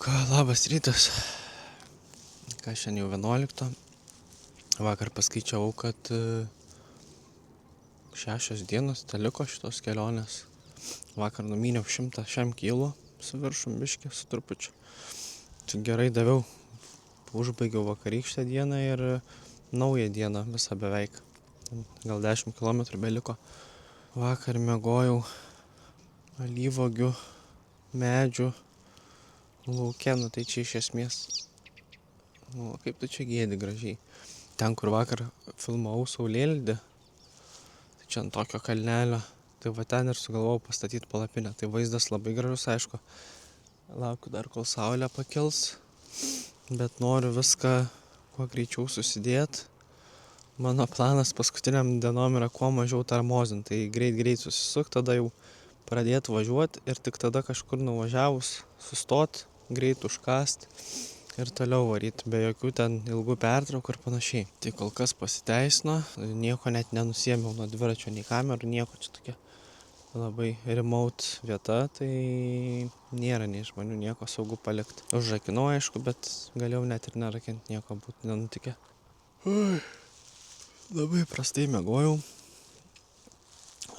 Labas rytas. Šiandien jau 11. Vakar paskaičiavau, kad 6 dienos liko šitos kelionės. Vakar numyniau 100 kilo su viršum biškį, su trupučiu. Čia gerai daviau. Užbaigiau vakarykštę dieną ir naują dieną visą beveik. Gal 10 km beliko. Vakar miegojau alyvuogių, medžių lauke, tai čia iš esmės. Kaip tu čia gėdi gražiai. Ten, kur vakar filmavau saulėlydį, tai čia ant tokio kalnelio, tai va ten ir sugalvojau pastatyti palapinę. Tai vaizdas labai gražus, aišku. Laukiu dar, kol saulė pakils, bet noriu viską kuo greičiau susidėti. Mano planas paskutiniam dienom yra kuo mažiau tarmozint, tai greit susisuk, tada jau pradėti važiuoti ir tik tada kažkur nuvažiavus sustot, greit užkast ir toliau varyti, be jokių ten ilgų pertraukų ir panašiai. Tai kol kas pasiteisino, nieko net nenusiėmiau nuo dviračio, nei kamerų, nieko, čia tokia labai remote vieta, tai nėra nei žmonių, nieko saugu palikti. Užrakinau, aišku, bet galėjau net ir nerakinti, nieko būtų nenutikę. Labai prastai miegojau,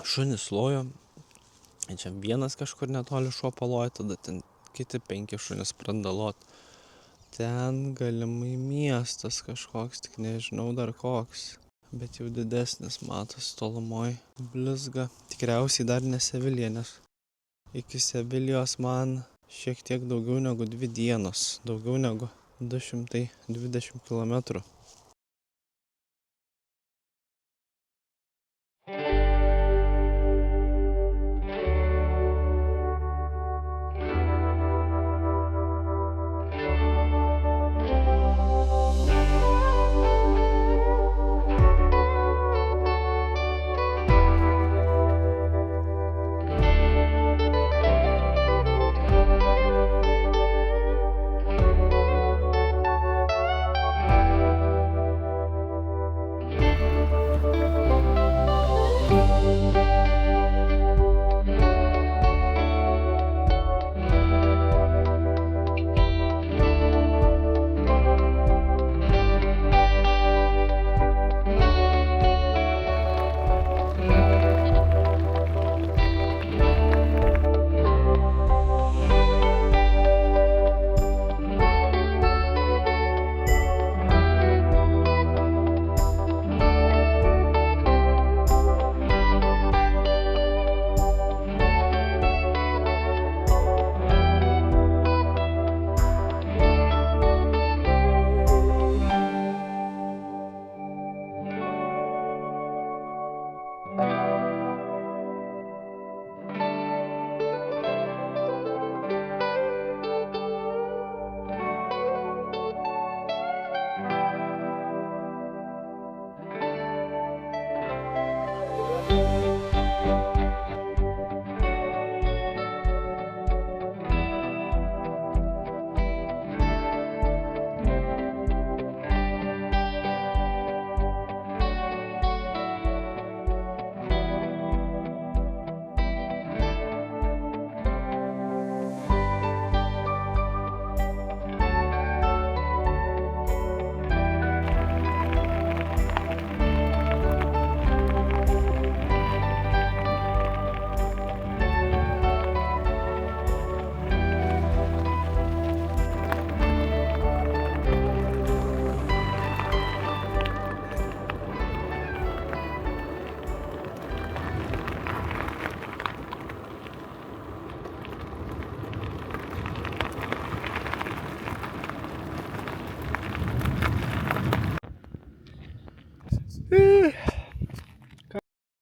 šunys lojo, čia vienas kažkur netoli šuo palojo, tada ten kiti 5 šunys pradeda lot. Ten galimai miestas kažkoks, tik nežinau dar koks, bet jau didesnis matos tolumoj. Blizga, tikriausiai dar ne Sevilija, nes iki Sevilijos man šiek tiek daugiau negu 2 dienos, daugiau negu 220 km.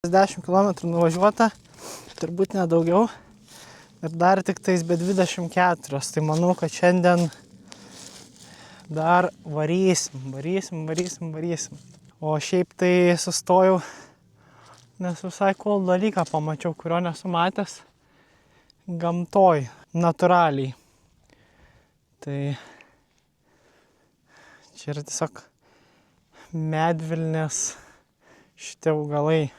Kas 10 km nuvažiuota, turbūt nedaugiau. Ir dar tik tais be 24, tai manau, kad šiandien dar varysim. O šiaip tai sustojau, nes visai cool dalyką pamačiau, kurio nesu matęs gamtoj, natūraliai. Tai čia yra tiesiog medvilnės šitie augalai.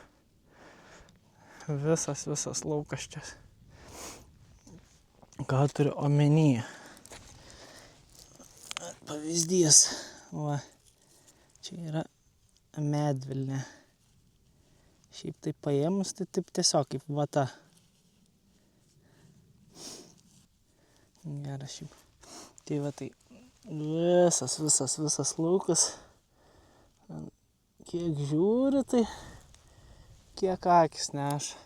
Visas laukas čia. Ką turiu omeny? pavyzdys. Va, čia yra medvilnė. Šiaip tai paėmus, tai taip tiesiog kaip vata. Geras šiaip. Tai va tai visas laukas. Kiek žiūri, tai kiek akis neša.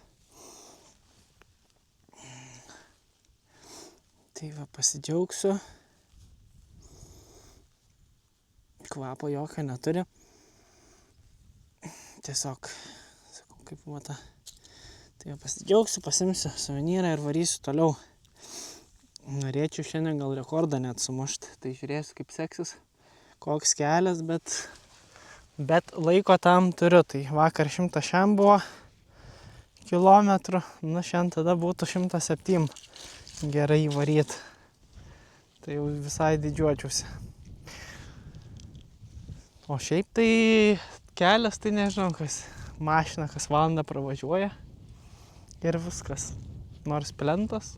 Tai va pasidžiaugsiu. Kvapo jokio neturi. Tiesiog, sakau, kaip vata. Tai va pasidžiaugsiu, pasimsiu suvenyrą ir varysiu toliau. Norėčiau šiandien gal rekordą net sumušti. Tai žiūrėsiu, kaip seksis, koks kelias, bet laiko tam turiu. Tai vakar 100 šiam buvo kilometrų, nu šiandien tada būtų 107 gerai varyt. Tai jau visai didžiuočiausi. O šiaip tai kelias, tai nežinau, kas mašina kas valandą pravažiuoja ir viskas. Nors plentas,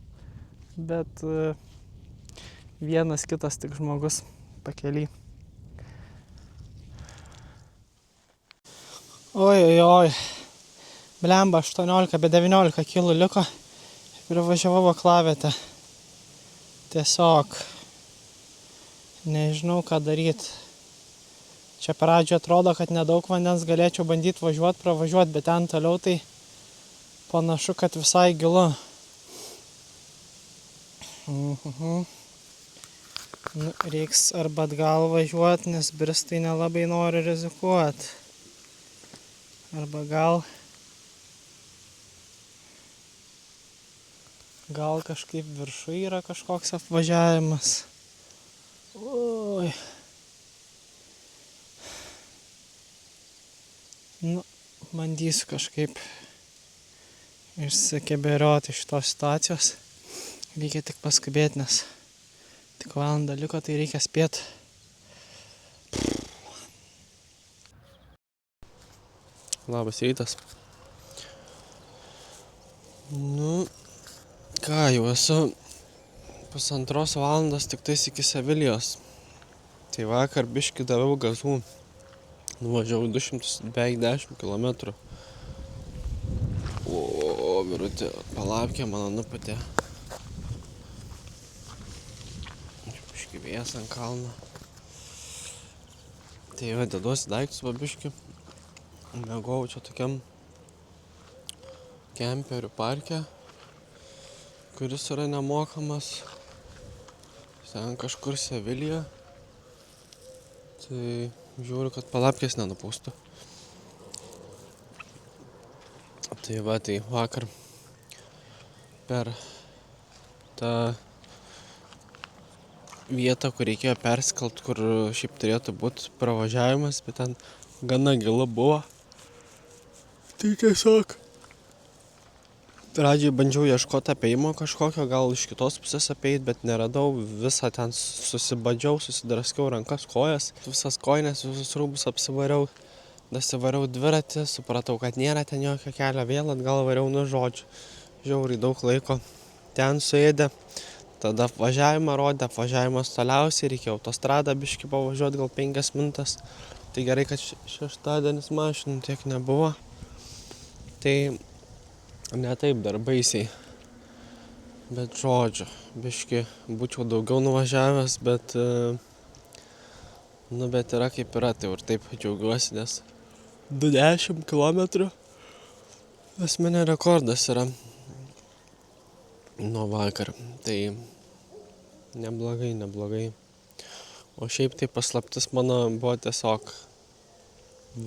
bet vienas kitas tik žmogus pakely. Oi. Blemba, 18, be 19 kilų liko ir važiavau aklavietę. Tiesiog nežinau, ką daryti. Čia pradžioje atrodo, kad nedaug vandens galėčiau bandyti pravažiuoti, bet ten toliau tai panašu, kad visai gilu. Nu, reiks arba atgal važiuoti, nes bristai nelabai nori rizikuoti. Arba gal kažkaip viršui yra kažkoks apvažiavimas. Oi. Nu, bandysiu kažkaip išsikeberioti iš tos situacijos. Reikia tik paskubėti, nes tik valandą liko, tai reikia spėti. Labas rytas. Nu, ką, jau esu 1,5 valandos tik tais iki Sevilijos. Tai vakar biškį daviau gazų. Nuvažiavau 200, beveik 10 kilometrų. O, virutė, palapkė mano nupatė. Biškį vėjas ant kalno. Tai va, deduosi daiktus va biškį. Mėgau čia tokiam kemperių parke, kuris yra nemokamas. Ten kažkur Sevilija. Tai žiūriu, kad palapkės nenupūstų. Tai va, tai vakar per tą vietą, kur reikėjo perskelt, kur šiaip turėtų būti pravažiavimas, bet ten gana gilu buvo. Tai tiesiog pradžiai bandžiau ieškoti apėjimo kažkokio, gal iš kitos pusės apeit, bet neradau. Visą ten susibadžiau, susidraskiau rankas, kojas, visas kojines, visus rūbus apsivariau. Dasivariau dviratį, supratau, kad nėra ten jokio kelio, vėl atgal variau, nu žodžiu. Žiauriai daug laiko ten suėdė. Tada apvažiavimą rodė, apvažiavimas toliausiai, reikėjo autostradą biškį pavažiuoti gal 5 minutės. Tai gerai, kad šeštadienis mašinų tiek nebuvo. Tai ne taip dar baisiai. Bet žodžiu, biškį būčiau daugiau nuvažiavęs, bet yra kaip yra, tai ir taip džiaugiuosi, nes 20 kilometrų asmenio rekordas yra nuo vakar. Tai neblogai. O šiaip tai paslaptis mano buvo tiesiog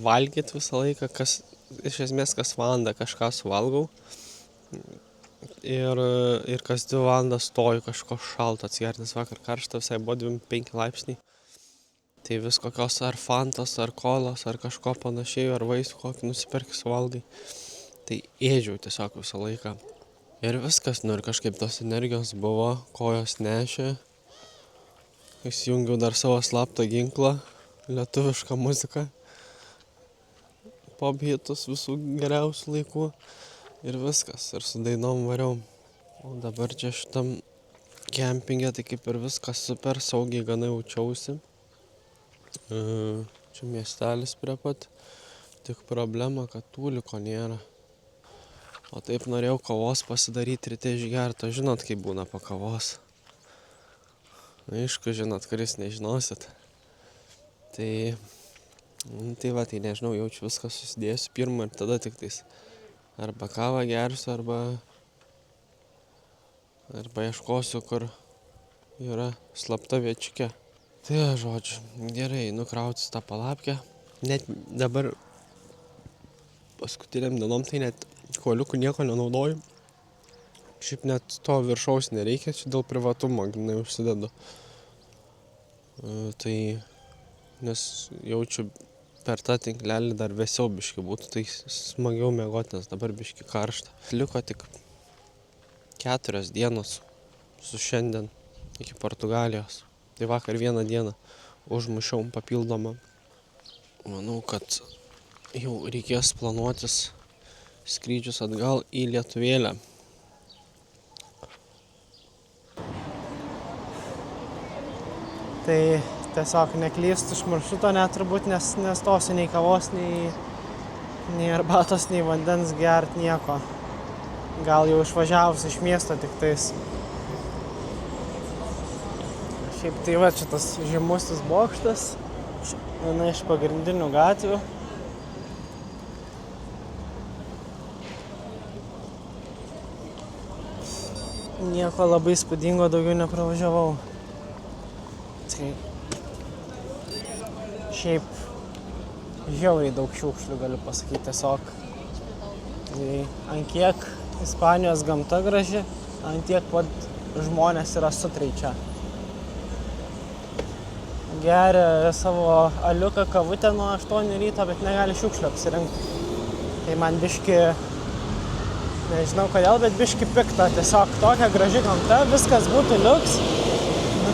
valgyti visą laiką, iš esmės kas valandą kažką suvalgau. Ir kas 2 valandas stoju kažko šalto atsigerti, nes vakar karšta visai buvo 25 laipsniai. Tai vis kokios ar fantos, ar kolos, ar kažko panašiai, ar vaisių kokį nusiperki suvalgai. Tai ėdžiau tiesiog visą laiką. Ir viskas, ir kažkaip tos energijos buvo, kojos nešė. Įsijungiau dar savo slaptą ginklą, lietuvišką muziką. Pop hitus visų geriausių laikų. Ir viskas, ir su dainom variau. O dabar čia šitam Kempinge tai kaip ir viskas super saugiai gana jaučiausi. Čia miestelis prie pat. Tik problema, kad tūliko nėra. O taip norėjau kavos pasidaryti ryte išgerti. Žinot, kaip būna po kavos. Aišku, žinot, kuris nežinosit. Tai va, tai nežinau, jaučiu viską susidėsiu pirmą ir tada tik tais arba kavą gersiu, arba ieškosiu, kur yra slapta viečiukė. Tai žodžiu, gerai, nukrautis tą palapkę. Net dabar paskutiniam dienom tai net kuoliukų nieko nenaudoju. Šiaip net to viršaus nereikia, čia dėl privatumo grinai užsidedu. Tai nes jaučiu per tą tinklelį dar vėsiau biškį būtų, tai smagiau miegoti, nes dabar biškį karšta. Liko tik 4 dienos su šiandien iki Portugalijos. Tai vakar vieną dieną užmušiau papildomą. Manau, kad jau reikės planuotis skrydžius atgal į Lietuvėlę. Tai tiesiog neklystu iš maršruto, net turbūt nestosiu nei kavos, nei arbatos, nei vandens gert, nieko. Gal jau išvažiavus iš miesto tik tais. Šiaip tai va, čia tas žymusis bokštas, viena iš pagrindinių gatvių. Nieko labai įspūdingo daugiau nepravažiavau. Tai šiaip žiauriai daug šiukšlių galiu pasakyti tiesiog. Tai ant kiek Ispanijos gamta graži, ant tiek pat žmonės yra sutrai čia. Geria savo aliuką kavutę nuo 8 ryto, bet negali šiukšlių apsirinkti. Tai man biški, nežinau kodėl, bet biški pikta. Tiesiog tokia graži gamta, viskas būtų liuks,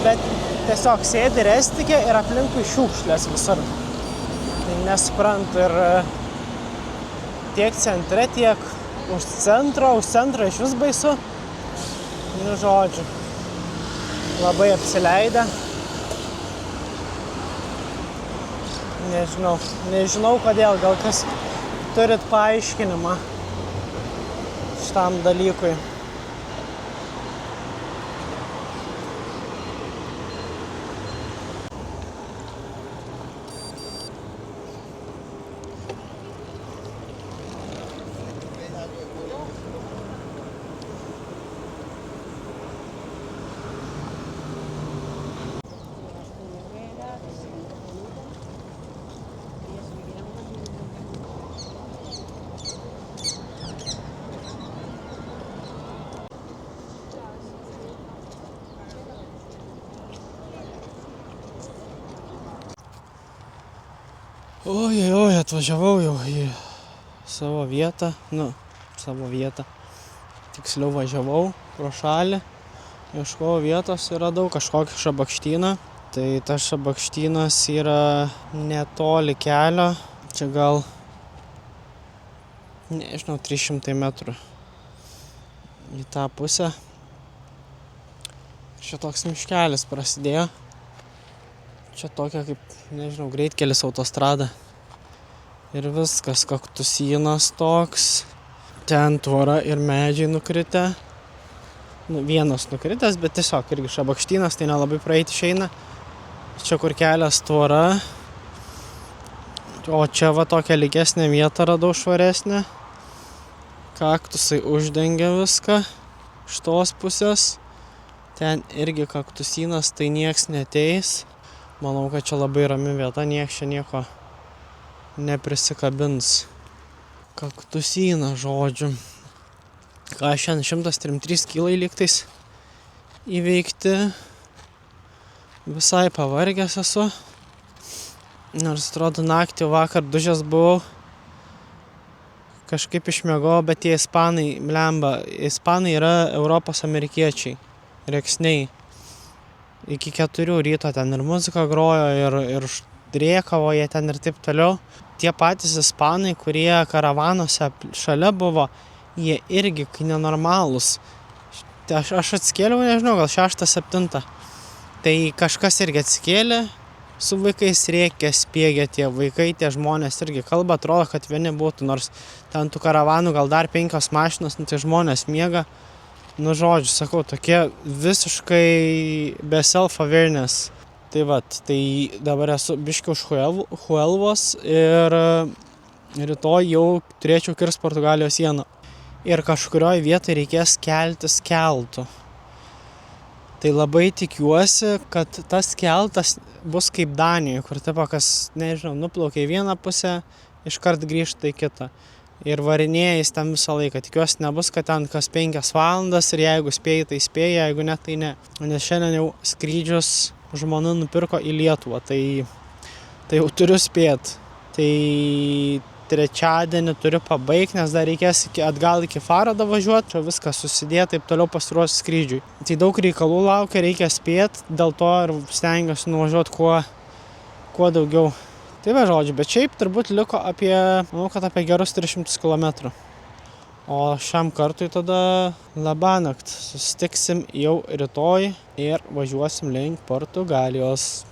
bet tiesiog sėdi restikė ir aplinkui šiukšlės visur. Tai nesuprantu ir tiek centre, tiek už centro iš vis baisu. Nu, žodžiu, labai apsileidę. Nežinau kodėl, gal kas turit paaiškinimą šitam dalykui. Oi, atvažiavau jau į savo vietą, tiksliau važiavau pro šalį, ieškojau vietos ir radau kažkokį šabakštyną. Tai tas šabakštynas yra netoli kelio, čia gal, 300 metrų į tą pusę. Čia toks miškelis prasidėjo. Čia tokia kaip, greitkelis autostrada. Ir viskas, kaktusynas toks. Ten tvora ir medžiai nukritę. Vienas nukritęs, bet tiesiog irgi šabakštynas, tai nelabai praeiti išeina. Čia kur kelias tvora. O čia va tokią lygesnę vietą radau švaresnę. Kaktusai uždengia viską. Iš tos pusės. Ten irgi kaktusynas, tai nieks neateis. Manau, kad čia labai rami vieta, nieks čia nieko neprisikabins. Kaktusynas, žodžiu. Ką šiandien 103 kilai lygtais įveikti. Visai pavargęs esu. Nors atrodo naktį vakar dužęs buvau. Kažkaip išmiegojau, bet tie ispanai, ispanai yra Europos amerikiečiai, reksniai. Iki 4 ryto ten ir muzika grojo, ir rėkavo jie ten ir taip toliau. Tie patys ispanai, kurie karavanuose šalia buvo, jie irgi, kai nenormalūs. Tai aš atsikėliau, nežinau, gal 6-7. Tai kažkas irgi atsikėlė, su vaikais rėkia, spiegia tie vaikai, tie žmonės irgi kalba, atrodo, kad vieni būtų, nors ten tų karavanų gal dar 5 mašinos, nu tai žmonės miega. Nu žodžiu, sakau, tokie visiškai be self-awareness. Tai vat, tai dabar esu biški už Huelvos ir rytoj jau turėčiau kirst Portugalijos sieną. Ir kažkurioje vietoje reikės keltis keltu. Tai labai tikiuosi, kad tas keltas bus kaip Danijoje, kur tipo kas, nežinau, nuplaukia į vieną pusę, iškart grįžta į kitą. Ir varinėjais ten visą laiką. Tikiuosi nebus, kad ten kas 5 valandas ir jeigu spėji, tai spėji, jeigu ne, tai ne. Nes šiandien jau skrydžius žmona nupirko į Lietuvą, tai jau turiu spėt. Tai trečiadienį turiu pabaigti, nes dar reikės atgal iki Farado važiuoti, viskas susidėti, taip toliau pasiruošti skrydžiui. Tai daug reikalų laukia, reikia spėti, dėl to ir stengiuosi nuvažiuoti kuo daugiau. Tai va žodžiu, bet šiaip turbūt liko manau, kad apie gerus 300 km. O šiam kartui tada labanakt. Susitiksim jau rytoj ir važiuosim link Portugalijos.